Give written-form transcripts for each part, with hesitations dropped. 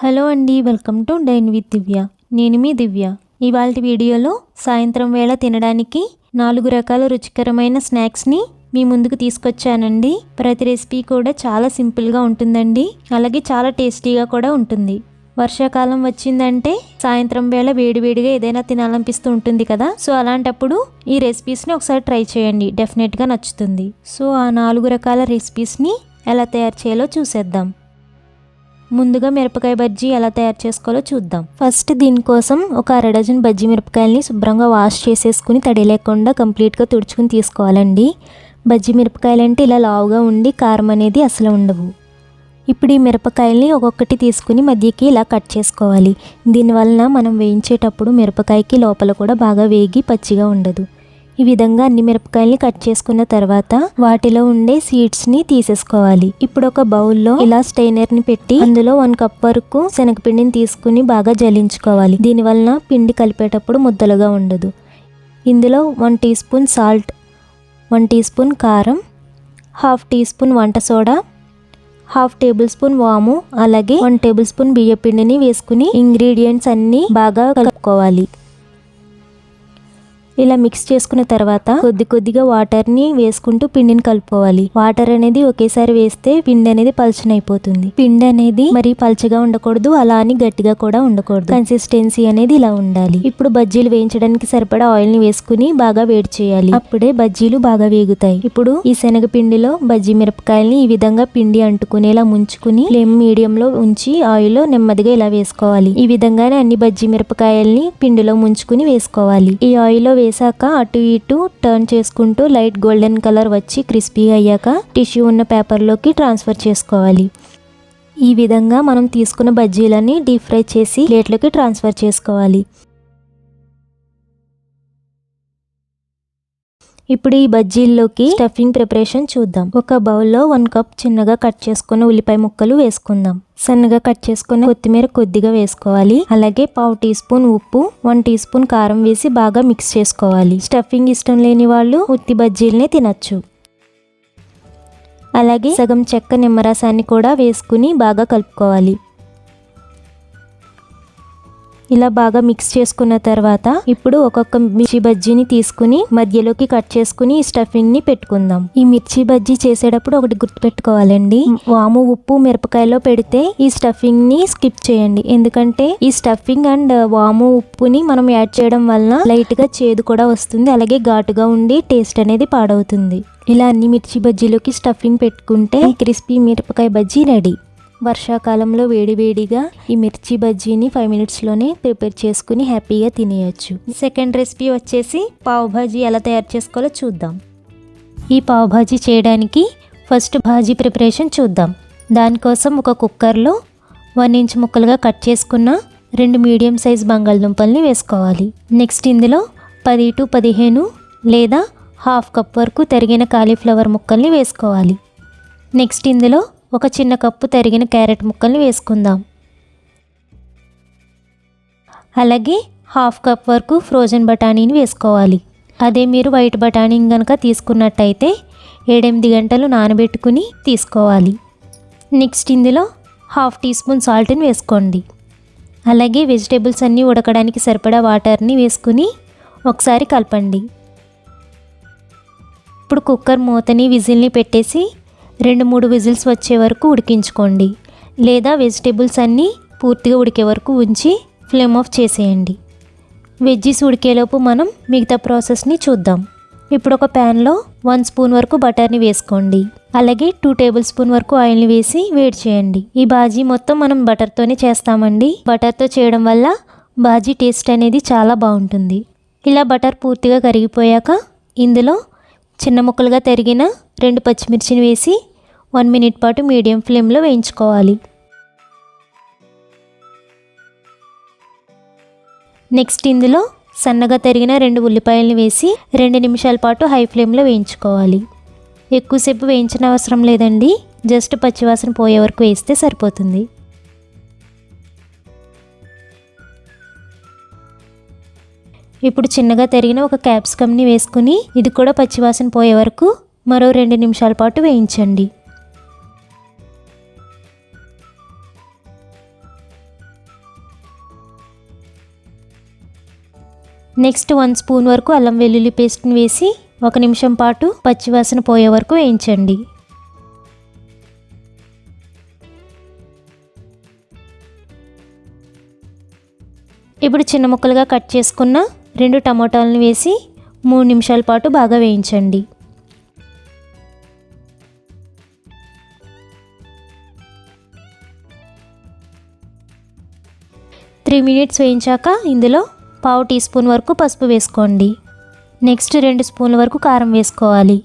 Hello అండి, welcome to dyne with దివ్య. నేను మీ దివ్య. ఇవాల్టి వీడియోలో సాయంత్రం వేళ తినడానికి 4 రకాల రుచికరమైన స్నాక్స్ని మీ ముందుకు తీసుకొచ్చానండి. ప్రతి రెసిపీ కూడా చాలా సింపుల్గా ఉంటుందండి, అలాగే చాలా టేస్టీగా కూడా ఉంటుంది. వర్షాకాలం వచ్చిందంటే సాయంత్రం వేళ వేడివేడిగా ఏదైనా తినాలనిపిస్తూ ఉంటుంది కదా. సో అలాంటప్పుడు ఈ రెసిపీస్ని ఒకసారి ట్రై చేయండి, డెఫినెట్గా నచ్చుతుంది. సో ఆ 4 రకాల రెసిపీస్ని ఎలా తయారు చేయాలో చూసేద్దాం. ముందుగా మిరపకాయ బజ్జీ ఎలా తయారు చేసుకోవాలో చూద్దాం. ఫస్ట్ దీనికోసం ఒక 1/2 డజన్ బజ్జీ మిరపకాయలని శుభ్రంగా వాష్ చేసేసుకుని తడి లేకుండా కంప్లీట్గా తుడుచుకుని తీసుకోవాలండి. బజ్జీ మిరపకాయలు అంటే ఇలా లావుగా ఉండి కారం అనేది అసలు ఉండవు. ఇప్పుడు ఈ మిరపకాయల్ని ఒక్కొక్కటి తీసుకుని మధ్యకి ఇలా కట్ చేసుకోవాలి. దీనివలన మనం వేయించేటప్పుడు మిరపకాయకి లోపల కూడా బాగా వేగి పచ్చిగా ఉండదు. ఈ విధంగా అన్ని మిరపకాయల్ని కట్ చేసుకున్న తర్వాత వాటిలో ఉండే సీడ్స్ని తీసేసుకోవాలి. ఇప్పుడు ఒక బౌల్లో ఇలా స్టెయినర్ని పెట్టి అందులో 1 కప్ వరకు శనగపిండిని తీసుకుని బాగా జల్లించుకోవాలి. దీనివలన పిండి కలిపేటప్పుడు ముద్దలుగా ఉండదు. ఇందులో 1 teaspoon salt, 1 teaspoon కారం, 1/2 టీ స్పూన్ వంట సోడా, 1/2 టేబుల్ స్పూన్ వాము, అలాగే 1 టేబుల్ స్పూన్ బియ్య పిండిని వేసుకుని ఇంగ్రీడియంట్స్ అన్నీ బాగా కలుపుకోవాలి. ఇలా మిక్స్ చేసుకున్న తర్వాత కొద్దిగా వాటర్ని వేసుకుంటూ పిండిని కలుపుకోవాలి. వాటర్ అనేది ఒకేసారి వేస్తే పిండి అనేది పల్చనైపోతుంది. పిండి అనేది మరి పల్చగా ఉండకూడదు, అలా అని గట్టిగా కూడా ఉండకూడదు. కన్సిస్టెన్సీ అనేది ఇలా ఉండాలి. ఇప్పుడు బజ్జీలు వేయించడానికి సరిపడా ఆయిల్ ని వేసుకుని బాగా వేడి చేయాలి. అప్పుడే బజ్జీలు బాగా వేగుతాయి. ఇప్పుడు ఈ శనగపిండిలో బజ్జీ మిరపకాయల్ని ఈ విధంగా పిండి అంటుకునేలా ముంచుకుని ఫ్లేమ్ మీడియం లో ఉంచి ఆయిల్ నెమ్మదిగా ఇలా వేసుకోవాలి. ఈ విధంగానే అన్ని బజ్జీ మిరపకాయల్ని పిండిలో ముంచుకుని వేసుకోవాలి. ఈ ఆయిల్ లో వేసాక అటు ఇటు టర్న్ చేసుకుంటూ లైట్ గోల్డెన్ కలర్ వచ్చి క్రిస్పీ అయ్యాక టిష్యూ ఉన్న పేపర్లోకి ట్రాన్స్ఫర్ చేసుకోవాలి. ఈ విధంగా మనం తీసుకున్న బజ్జీలని డీప్ ఫ్రై చేసి ప్లేట్లోకి ట్రాన్స్ఫర్ చేసుకోవాలి. ఇప్పుడు ఈ బజ్జీల్లోకి స్టఫింగ్ ప్రిపరేషన్ చూద్దాం. ఒక బౌల్లో 1 కప్ చిన్నగా కట్ చేసుకున్న ఉల్లిపాయ ముక్కలు వేసుకుందాం. సన్నగా కట్ చేసుకున్న కొత్తిమీర కొద్దిగా వేసుకోవాలి. అలాగే 1/2 టీ స్పూన్ ఉప్పు, 1 టీ స్పూన్ కారం వేసి బాగా మిక్స్ చేసుకోవాలి. స్టఫింగ్ ఇష్టం లేని వాళ్ళు ఉత్తి బజ్జీలనే తినచ్చు. అలాగే సగం చెక్క నిమ్మరసాన్ని కూడా వేసుకుని బాగా కలుపుకోవాలి. ఇలా బాగా మిక్స్ చేసుకున్న తర్వాత ఇప్పుడు ఒక్కొక్క మిర్చి బజ్జీని తీసుకుని మధ్యలోకి కట్ చేసుకుని ఈ స్టఫింగ్ ని పెట్టుకుందాం. ఈ మిర్చి బజ్జీ చేసేటప్పుడు ఒకటి గుర్తుపెట్టుకోవాలండి, వాము ఉప్పు మిరపకాయలో పెడితే ఈ స్టఫింగ్ ని స్కిప్ చేయండి. ఎందుకంటే ఈ స్టఫింగ్ అండ్ వాము ఉప్పుని మనం యాడ్ చేయడం వలన లైట్ గా చేదు కూడా వస్తుంది, అలాగే ఘాటుగా ఉండి టేస్ట్ అనేది పాడవుతుంది. ఇలా అన్ని మిర్చి బజ్జీలోకి స్టఫింగ్ పెట్టుకుంటే క్రిస్పీ మిరపకాయ బజ్జీ రెడీ. వర్షాకాలంలో వేడివేడిగా ఈ మిర్చి బజ్జీని 5 మినిట్స్లోనే ప్రిపేర్ చేసుకుని హ్యాపీగా తినేయచ్చు. సెకండ్ రెసిపీ వచ్చేసి పావ్ భాజీ ఎలా తయారు చేసుకోవాలో చూద్దాం. ఈ పావ్ భాజీ చేయడానికి ఫస్ట్ భాజీ ప్రిపరేషన్ చూద్దాం. దానికోసం ఒక కుక్కర్లో 1 ఇంచ్ ముక్కలుగా కట్ చేసుకున్న 2 మీడియం సైజ్ బంగాళదుంపల్ని వేసుకోవాలి. నెక్స్ట్ ఇందులో 10 to 15 లేదా 1/2 కప్ వరకు తరిగిన కాలీఫ్లవర్ ముక్కల్ని వేసుకోవాలి. నెక్స్ట్ ఇందులో ఒక చిన్న కప్పు తరిగిన క్యారెట్ ముక్కల్ని వేసుకుందాం. అలాగే 1/2 కప్ వరకు ఫ్రోజన్ బఠానీని వేసుకోవాలి. అదే మీరు వైట్ బఠానీ కనుక తీసుకున్నట్టయితే 7-8 గంటలు నానబెట్టుకుని తీసుకోవాలి. నెక్స్ట్ ఇందులో 1/2 టీ స్పూన్ సాల్ట్ని వేసుకోండి. అలాగే వెజిటేబుల్స్ అన్నీ ఉడకడానికి సరిపడా వాటర్ని వేసుకుని ఒకసారి కలపండి. ఇప్పుడు కుక్కర్ మూతని విజిల్ని పెట్టేసి 2-3 విజిల్స్ వచ్చే వరకు ఉడికించుకోండి. లేదా వెజిటేబుల్స్ అన్నీ పూర్తిగా ఉడికే వరకు ఉంచి ఫ్లేమ్ ఆఫ్ చేసేయండి. వెజ్జీస్ ఉడికేలోపు మనం మిగతా ప్రాసెస్ని చూద్దాం. ఇప్పుడు ఒక ప్యాన్లో 1 స్పూన్ వరకు బటర్ని వేసుకోండి. అలాగే 2 టేబుల్ స్పూన్ వరకు ఆయిల్ని వేసి వేడి చేయండి. ఈ బాజీ మొత్తం మనం బటర్తోనే చేస్తామండి. బటర్తో చేయడం వల్ల బాజీ టేస్ట్ అనేది చాలా బాగుంటుంది. ఇలా బటర్ పూర్తిగా కరిగిపోయాక ఇందులో చిన్న ముక్కలుగా తరిగిన 2 పచ్చిమిర్చిని వేసి 1 మినిట్ పాటు మీడియం ఫ్లేమ్లో వేయించుకోవాలి. నెక్స్ట్ ఇందులో సన్నగా తరిగిన 2 ఉల్లిపాయలను వేసి 2 నిమిషాల పాటు హై ఫ్లేమ్లో వేయించుకోవాలి. ఎక్కువసేపు వేయించిన అవసరం లేదండి, జస్ట్ పచ్చివాసన పోయే వరకు వేస్తే సరిపోతుంది. ఇప్పుడు చిన్నగా తరిగిన ఒక క్యాప్సికమ్ని వేసుకుని ఇది కూడా పచ్చివాసన పోయే వరకు మరో 2 నిమిషాల పాటు వేయించండి. నెక్స్ట్ 1 స్పూన్ వరకు అల్లం వెల్లుల్లి పేస్ట్ని వేసి 1 నిమిషం పాటు పచ్చివాసన పోయే వరకు వేయించండి. ఇప్పుడు చిన్న ముక్కలుగా కట్ చేసుకున్న 2 టమాటాలను వేసి 3 నిమిషాల పాటు బాగా వేయించండి. త్రీ మినిట్స్ వేయించాక ఇందులో 1/2 టీ స్పూన్ వరకు పసుపు వేసుకోండి. నెక్స్ట్ 2 స్పూన్ల వరకు కారం వేసుకోవాలి.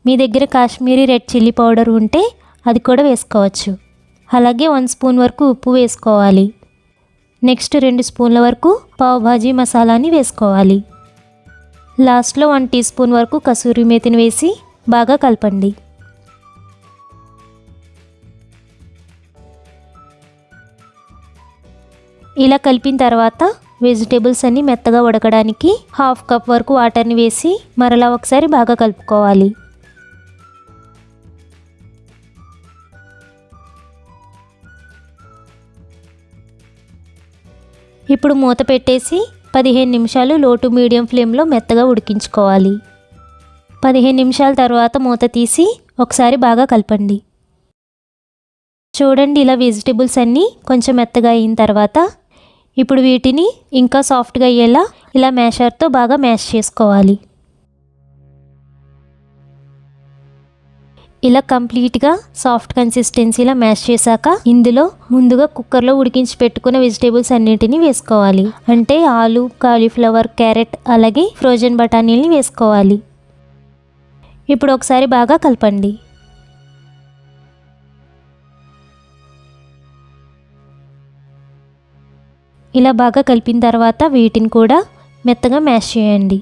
మీ దగ్గర కాశ్మీరీ రెడ్ చిల్లీ పౌడర్ ఉంటే అది కూడా వేసుకోవచ్చు. అలాగే 1 స్పూన్ వరకు ఉప్పు వేసుకోవాలి. నెక్స్ట్ 2 స్పూన్ల వరకు పావ్ భాజీ మసాలాని వేసుకోవాలి. లాస్ట్లో 1 టీ స్పూన్ వరకు కసూరి మేతిని వేసి బాగా కలపండి. ఇలా కలిపిన తర్వాత వెజిటేబుల్స్ అన్నీ మెత్తగా ఉడకడానికి 1/2 కప్ వరకు వాటర్ని వేసి మరలా ఒకసారి బాగా కలుపుకోవాలి. ఇప్పుడు మూత పెట్టేసి 15 నిమిషాలు లో టు మీడియం ఫ్లేమ్లో మెత్తగా ఉడికించుకోవాలి. 15 నిమిషాల తర్వాత మూత తీసి ఒకసారి బాగా కలపండి. చూడండి, ఇలా వెజిటేబుల్స్ అన్నీ కొంచెం మెత్తగా అయిన తర్వాత ఇప్పుడు వీటిని ఇంకా సాఫ్ట్గా అయ్యేలా ఇలా మ్యాషర్తో బాగా మ్యాష్ చేసుకోవాలి. ఇలా కంప్లీట్గా సాఫ్ట్ కన్సిస్టెన్సీలా మ్యాష్ చేశాక ఇందులో ముందుగా కుక్కర్లో ఉడికించి పెట్టుకున్న వెజిటేబుల్స్ అన్నిటిని వేసుకోవాలి. అంటే ఆలు, కాలీఫ్లవర్, క్యారెట్ అలాగే ఫ్రోజన్ బఠానీలని వేసుకోవాలి. ఇప్పుడు ఒకసారి బాగా కలపండి. ఇలా బాగా కలిపిన తర్వాత వీటిని కూడా మెత్తగా మ్యాష్ చేయండి.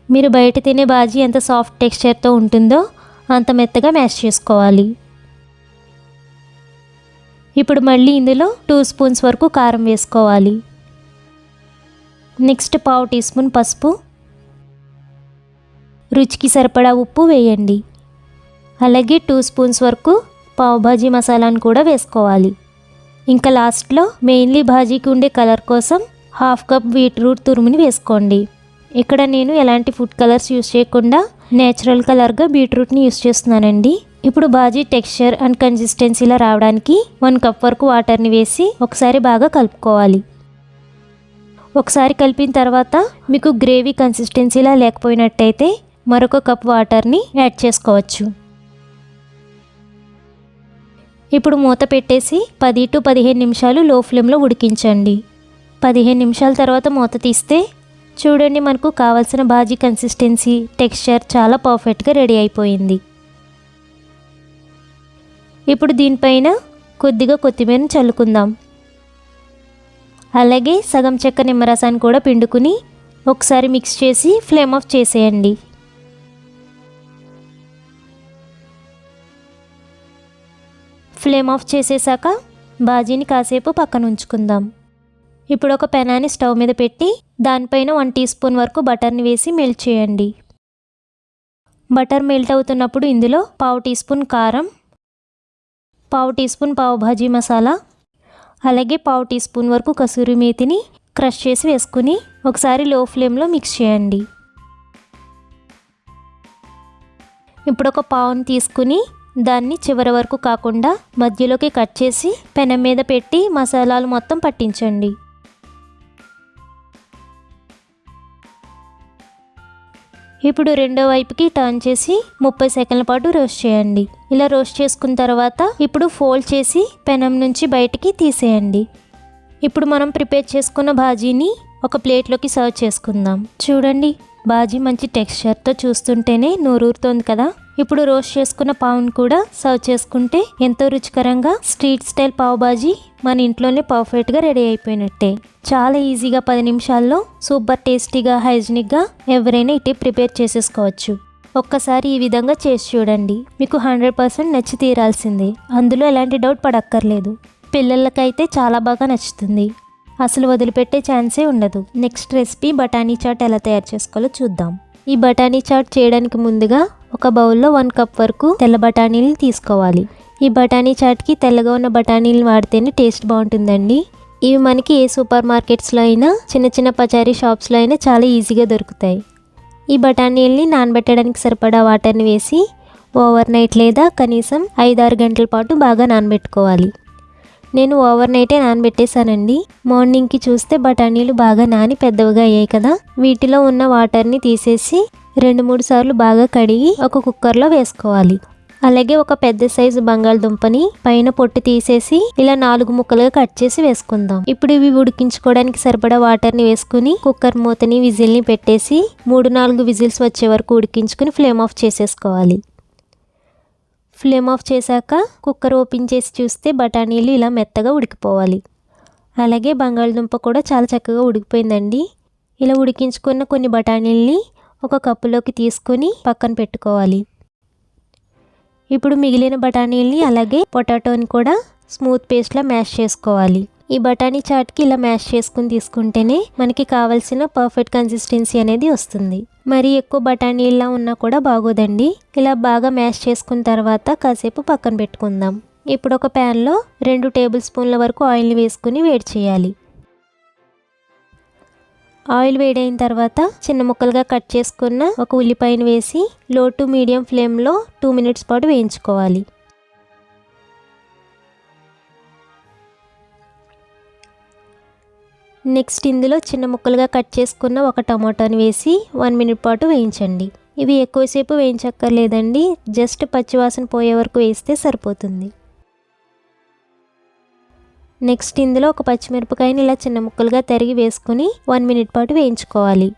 మీరు బయట తినే బాజీ ఎంత సాఫ్ట్ టెక్స్చర్తో ఉంటుందో అంత మెత్తగా మ్యాష్ చేసుకోవాలి. ఇప్పుడు మళ్ళీ ఇందులో 2 స్పూన్స్ వరకు కారం వేసుకోవాలి. నెక్స్ట్ 1/2 టీ స్పూన్ పసుపు, రుచికి సరిపడా ఉప్పు వేయండి. అలాగే 2 స్పూన్స్ వరకు పావ్ భాజీ మసాలాను కూడా వేసుకోవాలి. ఇంకా లాస్ట్లో మెయిన్లీ భాజీకి ఉండే కలర్ కోసం 1/2 కప్ బీట్రూట్ తురుముని వేసుకోండి. ఇక్కడ నేను ఎలాంటి ఫుడ్ కలర్స్ యూస్ చేయకుండా నేచురల్ కలర్గా బీట్రూట్ని యూస్ చేస్తున్నానండి. ఇప్పుడు భాజీ టెక్స్చర్ అండ్ కన్సిస్టెన్సీలా రావడానికి 1 కప్ వరకు వాటర్ని వేసి ఒకసారి బాగా కలుపుకోవాలి. ఒకసారి కలిపిన తర్వాత మీకు గ్రేవీ కన్సిస్టెన్సీలా లేకపోయినట్టయితే మరొక కప్ వాటర్ని యాడ్ చేసుకోవచ్చు. ఇప్పుడు మూత పెట్టేసి 10 టు 15 నిమిషాలు లో ఫ్లేమ్లో ఉడికించండి. 15 నిమిషాల తర్వాత మూత తీస్తే చూడండి, మనకు కావాల్సిన భాజీ కన్సిస్టెన్సీ, టెక్స్చర్ చాలా పర్ఫెక్ట్గా రెడీ అయిపోయింది. ఇప్పుడు దీనిపైన కొద్దిగా కొత్తిమీరని చల్లుకుందాం. అలాగే సగం చెక్క నిమ్మరసాన్ని కూడా పిండుకుని ఒకసారి మిక్స్ చేసి ఫ్లేమ్ ఆఫ్ చేసేయండి. ఫ్లేమ్ ఆఫ్ చేసేసాక బాజీని కాసేపు పక్కన ఉంచుకుందాం. ఇప్పుడు ఒక పెనాన్ని స్టవ్ మీద పెట్టి దానిపైన 1 టీ స్పూన్ వరకు బటర్ని వేసి మెల్ట్ చేయండి. బటర్ మెల్ట్ అవుతున్నప్పుడు ఇందులో 1/2 టీ స్పూన్ కారం, 1/2 టీ స్పూన్ పావ్ భాజీ మసాలా, అలాగే 1/2 టీ స్పూన్ వరకు కసూరి మేతిని క్రష్ చేసి వేసుకుని ఒకసారి లో ఫ్లేమ్లో మిక్స్ చేయండి. ఇప్పుడు ఒక పావుని తీసుకుని దాన్ని చివరి వరకు కాకుండా మధ్యలోకి కట్ చేసి పెనం మీద పెట్టి మసాలాలు మొత్తం పట్టించండి. ఇప్పుడు రెండో వైపుకి టర్న్ చేసి 30 సెకండ్ల పాటు రోస్ట్ చేయండి. ఇలా రోస్ట్ చేసుకున్న తర్వాత ఇప్పుడు ఫోల్డ్ చేసి పెనం నుంచి బయటికి తీసేయండి. ఇప్పుడు మనం ప్రిపేర్ చేసుకున్న భాజీని ఒక ప్లేట్లోకి సర్వ్ చేసుకుందాం. చూడండి, బాజీ మంచి టెక్స్చర్తో చూస్తుంటేనే నోరూరుతోంది కదా. ఇప్పుడు రోస్ట్ చేసుకున్న పావును కూడా సర్వ్ చేసుకుంటే ఎంతో రుచికరంగా స్ట్రీట్ స్టైల్ పావ్ బాజీ మన ఇంట్లోనే పర్ఫెక్ట్గా రెడీ అయిపోయినట్టే. చాలా ఈజీగా 10 నిమిషాల్లో సూపర్ టేస్టీగా, హైజీనిక్గా ఎవరైనా ఇటే ప్రిపేర్ చేసేసుకోవచ్చు. ఒక్కసారి ఈ విధంగా చేసి చూడండి, మీకు 100% నచ్చి తీరాల్సిందే. అందులో ఎలాంటి డౌట్ పడక్కర్లేదు. పిల్లలకైతే చాలా బాగా నచ్చుతుంది. అసలు వదిలిపెట్టే ఛాన్సే ఉండదు. నెక్స్ట్ రెసిపీ బఠానీ చాట్ ఎలా తయారు చేసుకోవాలో చూద్దాం. ఈ బఠానీ చాట్ చేయడానికి ముందుగా ఒక బౌల్లో 1 కప్ వరకు తెల్ల బఠానీలు తీసుకోవాలి. ఈ బఠానీ చాట్కి తెల్లగా ఉన్న బఠానీలు వాడితేనే టేస్ట్ బాగుంటుందండి. ఇవి మనకి ఏ సూపర్ మార్కెట్స్లో అయినా చిన్న చిన్న పచారీ షాప్స్లో అయినా చాలా ఈజీగా దొరుకుతాయి. ఈ బఠానీల్ని నానబెట్టడానికి సరిపడా వాటర్ని వేసి ఓవర్ నైట్ లేదా కనీసం 5-6 గంటల పాటు బాగా నానబెట్టుకోవాలి. నేను ఓవర్ నైటే నానబెట్టేశానండి. మార్నింగ్కి చూస్తే బఠానీలు బాగా నాని పెద్దవిగా అయ్యాయి కదా. వీటిలో ఉన్న వాటర్ని తీసేసి 2-3 సార్లు బాగా కడిగి ఒక కుక్కర్లో వేసుకోవాలి. అలాగే ఒక పెద్ద సైజు బంగాళదుంపని పైన పొట్టు తీసేసి ఇలా 4 ముక్కలుగా కట్ చేసి వేసుకుందాం. ఇప్పుడు ఇవి ఉడికించుకోవడానికి సరిపడా వాటర్ని వేసుకుని కుక్కర్ మూతని విజిల్ని పెట్టేసి 3-4 విజిల్స్ వచ్చే వరకు ఉడికించుకుని ఫ్లేమ్ ఆఫ్ చేసేసుకోవాలి. ఫ్లేమ్ ఆఫ్ చేశాక కుక్కర్ ఓపెన్ చేసి చూస్తే బఠానీలు ఇలా మెత్తగా ఉడికిపోవాలి. అలాగే బంగాళదుంప కూడా చాలా చక్కగా ఉడికిపోయిందండి. ఇలా ఉడికించుకున్న కొన్ని బఠానీల్ని ఒక కప్పులోకి తీసుకొని పక్కన పెట్టుకోవాలి. ఇప్పుడు మిగిలిన బఠానీల్ని అలాగే పొటాటోని కూడా స్మూత్ పేస్ట్లా మ్యాష్ చేసుకోవాలి. ఈ బఠానీ చాట్కి ఇలా మ్యాష్ చేసుకుని తీసుకుంటేనే మనకి కావాల్సిన పర్ఫెక్ట్ కన్సిస్టెన్సీ అనేది వస్తుంది. మరి ఎక్కువ బఠానీలా ఉన్నా కూడా బాగోదండి. ఇలా బాగా మ్యాష్ చేసుకున్న తర్వాత కాసేపు పక్కన పెట్టుకుందాం. ఇప్పుడు ఒక ప్యాన్లో 2 టేబుల్ స్పూన్ల వరకు ఆయిల్ని వేసుకుని వేడి చేయాలి. ఆయిల్ వేడైన తర్వాత చిన్న ముక్కలుగా కట్ చేసుకున్న ఒక ఉల్లిపాయను వేసి లో టు మీడియం ఫ్లేమ్లో 2 మినిట్స్ పాటు వేయించుకోవాలి. నెక్స్ట్ ఇందులో చిన్న ముక్కలుగా కట్ చేసుకున్న ఒక టమాటాని వేసి 1 మినిట్ పాటు వేయించండి. ఇవి ఎక్కువసేపు వేయించక్కర్లేదండి, జస్ట్ పచ్చివాసన పోయే వరకు వేస్తే సరిపోతుంది. నెక్స్ట్ ఇందులో ఒక పచ్చిమిరపకాయని ఇలా చిన్న ముక్కలుగా తరిగి వేసుకుని 1 మినిట్ పాటు వేయించుకోవాలి.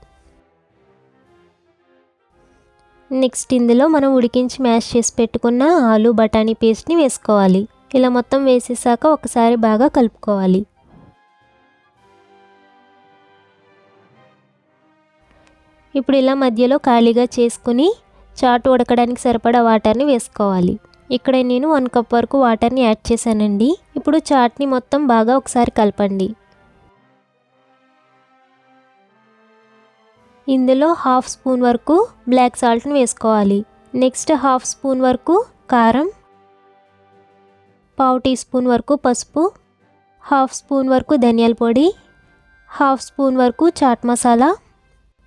నెక్స్ట్ ఇందులో మనం ఉడికించి మ్యాష్ చేసి పెట్టుకున్న ఆలు బఠానీ పేస్ట్ని వేసుకోవాలి. ఇలా మొత్తం వేసేసాక ఒకసారి బాగా కలుపుకోవాలి. ఇప్పుడు ఇలా మధ్యలో ఖాళీగా చేసుకుని చాట్ ఉడకడానికి సరిపడా వాటర్ని వేసుకోవాలి. ఇక్కడ నేను 1 కప్ వరకు వాటర్ని యాడ్ చేశానండి. ఇప్పుడు చాట్ని మొత్తం బాగా ఒకసారి కలపండి. ఇందులో 1/2 స్పూన్ వరకు బ్లాక్ సాల్ట్ని వేసుకోవాలి. నెక్స్ట్ 1/2 స్పూన్ వరకు కారం, 1/2 టీ స్పూన్ వరకు పసుపు, 1/2 స్పూన్ వరకు ధనియాల పొడి, 1/2 స్పూన్ వరకు చాట్ మసాలా.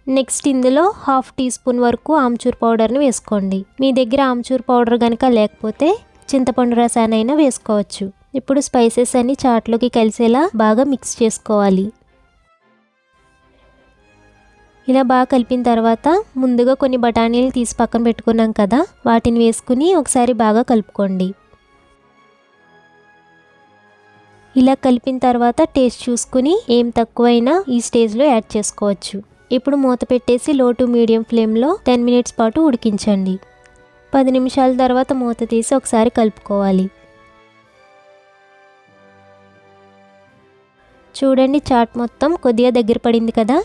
నెక్స్ట్ ఇందులో 1/2 టీ స్పూన్ వరకు ఆమ్చూర్ పౌడర్ని వేసుకోండి. మీ దగ్గర ఆమ్చూర్ పౌడర్ కనుక లేకపోతే చింతపండు రసానైనా వేసుకోవచ్చు. ఇప్పుడు స్పైసెస్ అన్ని చాట్లోకి కలిసేలా బాగా మిక్స్ చేసుకోవాలి. ఇలా బాగా కలిపిన తర్వాత ముందుగా కొన్ని బఠానీలు తీసి పక్కన పెట్టుకున్నాం కదా, వాటిని వేసుకుని ఒకసారి బాగా కలుపుకోండి. ఇలా కలిపిన తర్వాత టేస్ట్ చూసుకుని ఏం తక్కువైనా ఈ స్టేజ్లో యాడ్ చేసుకోవచ్చు. ఇప్పుడు మూత పెట్టేసి లో టు మీడియం ఫ్లేమ్లో 10 మినిట్స్ పాటు ఉడికించండి. 10 నిమిషాల తర్వాత మూత తీసి ఒకసారి కలుపుకోవాలి. చూడండి, చాట్ మొత్తం కొద్దిగా దగ్గర పడింది కదా.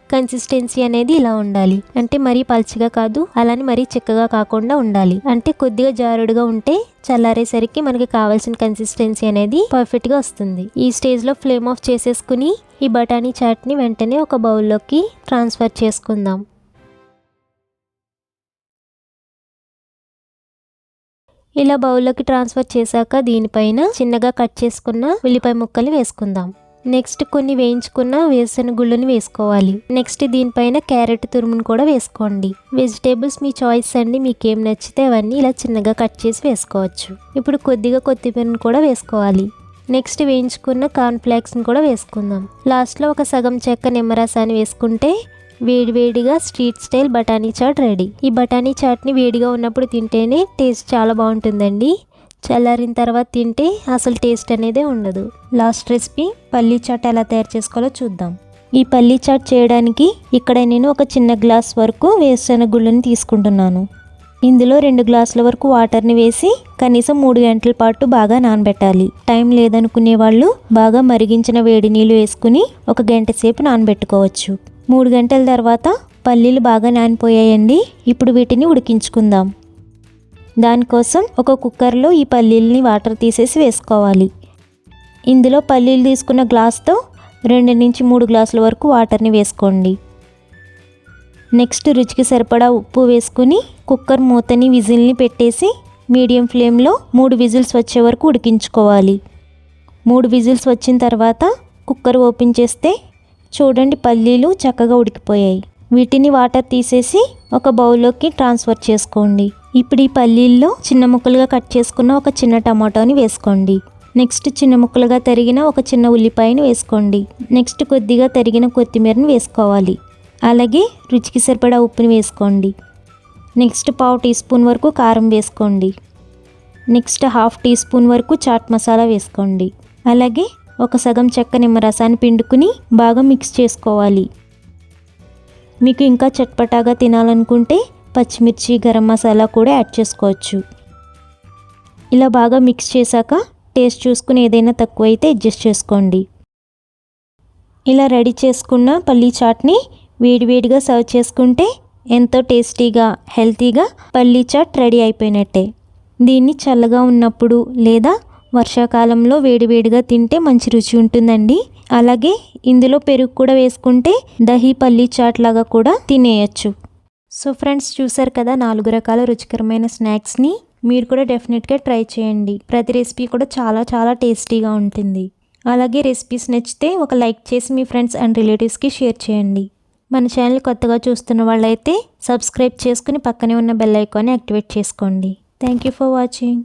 కన్సిస్టెన్సీ అనేది ఇలా ఉండాలి. అంటే మరీ పల్చగా కాదు, అలానే మరీ చిక్కగా కాకుండా ఉండాలి. అంటే కొద్దిగా జారుడుగా ఉంటే చల్లారేసరికి మనకి కావాల్సిన కన్సిస్టెన్సీ అనేది పర్ఫెక్ట్గా వస్తుంది. ఈ స్టేజ్లో ఫ్లేమ్ ఆఫ్ చేసేసుకుని ఈ బఠానీ చాట్ని వెంటనే ఒక బౌల్లోకి ట్రాన్స్ఫర్ చేసుకుందాం. ఇలా బౌల్లోకి ట్రాన్స్ఫర్ చేశాక దీనిపైన చిన్నగా కట్ చేసుకున్న ఉల్లిపాయ ముక్కలు వేసుకుందాం. నెక్స్ట్ కొన్ని వేయించుకున్న వేరుశెనగ గుళ్ళని వేసుకోవాలి. నెక్స్ట్ దీనిపైన క్యారెట్ తురుమును కూడా వేసుకోండి. వెజిటేబుల్స్ మీ చాయిస్ అండి, మీకు ఏం నచ్చితే అవన్నీ ఇలా చిన్నగా కట్ చేసి వేసుకోవచ్చు. ఇప్పుడు కొద్దిగా కొత్తిమీరను కూడా వేసుకోవాలి. నెక్స్ట్ వేయించుకున్న కార్న్ ఫ్లేక్స్ని కూడా వేసుకుందాం. లాస్ట్లో ఒక సగం చెక్క నిమ్మరసాన్ని వేసుకుంటే వేడివేడిగా స్ట్రీట్ స్టైల్ బఠానీ చాట్ రెడీ. ఈ బఠానీ చాట్ని వేడిగా ఉన్నప్పుడు తింటేనే టేస్ట్ చాలా బాగుంటుందండి. చల్లారిన తర్వాత తింటే అసలు టేస్ట్ అనేదే ఉండదు. లాస్ట్ రెసిపీ పల్లీ చాట్ ఎలా తయారు చేసుకోవాలో చూద్దాం. ఈ పల్లీ చాట్ చేయడానికి ఇక్కడ నేను ఒక చిన్న గ్లాస్ వరకు వేరుశెనగ గుళ్ళని తీసుకుంటున్నాను. ఇందులో 2 గ్లాసుల వరకు వాటర్ని వేసి కనీసం 3 గంటల పాటు బాగా నానబెట్టాలి. టైం లేదనుకునే వాళ్ళు బాగా మరిగించిన వేడి నీళ్ళు వేసుకుని 1 గంట సేపు నానబెట్టుకోవచ్చు. 3 గంటల తర్వాత పల్లీలు బాగా నానిపోయాయండి. ఇప్పుడు వీటిని ఉడికించుకుందాం. దానికోసం ఒక కుక్కర్లో ఈ పల్లీలని వాటర్ తీసేసి వేసుకోవాలి. ఇందులో పల్లీలు తీసుకున్న గ్లాస్తో 2 నుంచి 3 గ్లాసుల వరకు వాటర్ని వేసుకోండి. నెక్స్ట్ రుచికి సరిపడా ఉప్పు వేసుకుని కుక్కర్ మూతని విజిల్ని పెట్టేసి మీడియం ఫ్లేమ్లో 3 విజిల్స్ వచ్చే వరకు ఉడికించుకోవాలి. 3 విజిల్స్ వచ్చిన తర్వాత కుక్కర్ ఓపెన్ చేస్తే చూడండి పల్లీలు చక్కగా ఉడికిపోయాయి. వీటిని వాటర్ తీసేసి ఒక బౌల్లోకి ట్రాన్స్ఫర్ చేసుకోండి. ఇప్పుడు ఈ పల్లీల్లో చిన్న ముక్కలుగా కట్ చేసుకున్న ఒక చిన్న టమాటోని వేసుకోండి. నెక్స్ట్ చిన్న ముక్కలుగా తరిగిన ఒక చిన్న ఉల్లిపాయని వేసుకోండి. నెక్స్ట్ కొద్దిగా తరిగిన కొత్తిమీరని వేసుకోవాలి. అలాగే రుచికి సరిపడా ఉప్పుని వేసుకోండి. నెక్స్ట్ 1/2 టీ స్పూన్ వరకు కారం వేసుకోండి. నెక్స్ట్ 1/2 టీ స్పూన్ వరకు చాట్ మసాలా వేసుకోండి. అలాగే ఒక సగం చెక్క నిమ్మరసాన్ని పిండుకుని బాగా మిక్స్ చేసుకోవాలి. మీకు ఇంకా చట్పటాగా తినాలనుకుంటే పచ్చిమిర్చి, గరం మసాలా కూడా యాడ్ చేసుకోవచ్చు. ఇలా బాగా మిక్స్ చేశాక టేస్ట్ చూసుకుని ఏదైనా తక్కువైతే అడ్జస్ట్ చేసుకోండి. ఇలా రెడీ చేసుకున్న పల్లీ చాట్ని వేడివేడిగా సర్వ్ చేసుకుంటే ఎంతో టేస్టీగా, హెల్తీగా పల్లీ చాట్ రెడీ అయిపోయినట్టే. దీన్ని చల్లగా ఉన్నప్పుడు లేదా వర్షాకాలంలో వేడివేడిగా తింటే మంచి రుచి ఉంటుందండి. అలాగే ఇందులో పెరుగు కూడా వేసుకుంటే దహీ పల్లీ చాట్ లాగా కూడా తినేయచ్చు. సో ఫ్రెండ్స్, చూసారు కదా 4 రకాల రుచికరమైన స్నాక్స్ని. మీరు కూడా డెఫినెట్గా ట్రై చేయండి. ప్రతి రెసిపీ కూడా చాలా చాలా టేస్టీగా ఉంటుంది. అలాగే రెసిపీస్ నచ్చితే ఒక లైక్ చేసి మీ ఫ్రెండ్స్ అండ్ రిలేటివ్స్కి షేర్ చేయండి. మన ఛానల్ కొత్తగా చూస్తున్న వాళ్ళైతే సబ్స్క్రైబ్ చేసుకుని పక్కనే ఉన్న బెల్ ఐకాన్ని యాక్టివేట్ చేసుకోండి. Thank you for watching.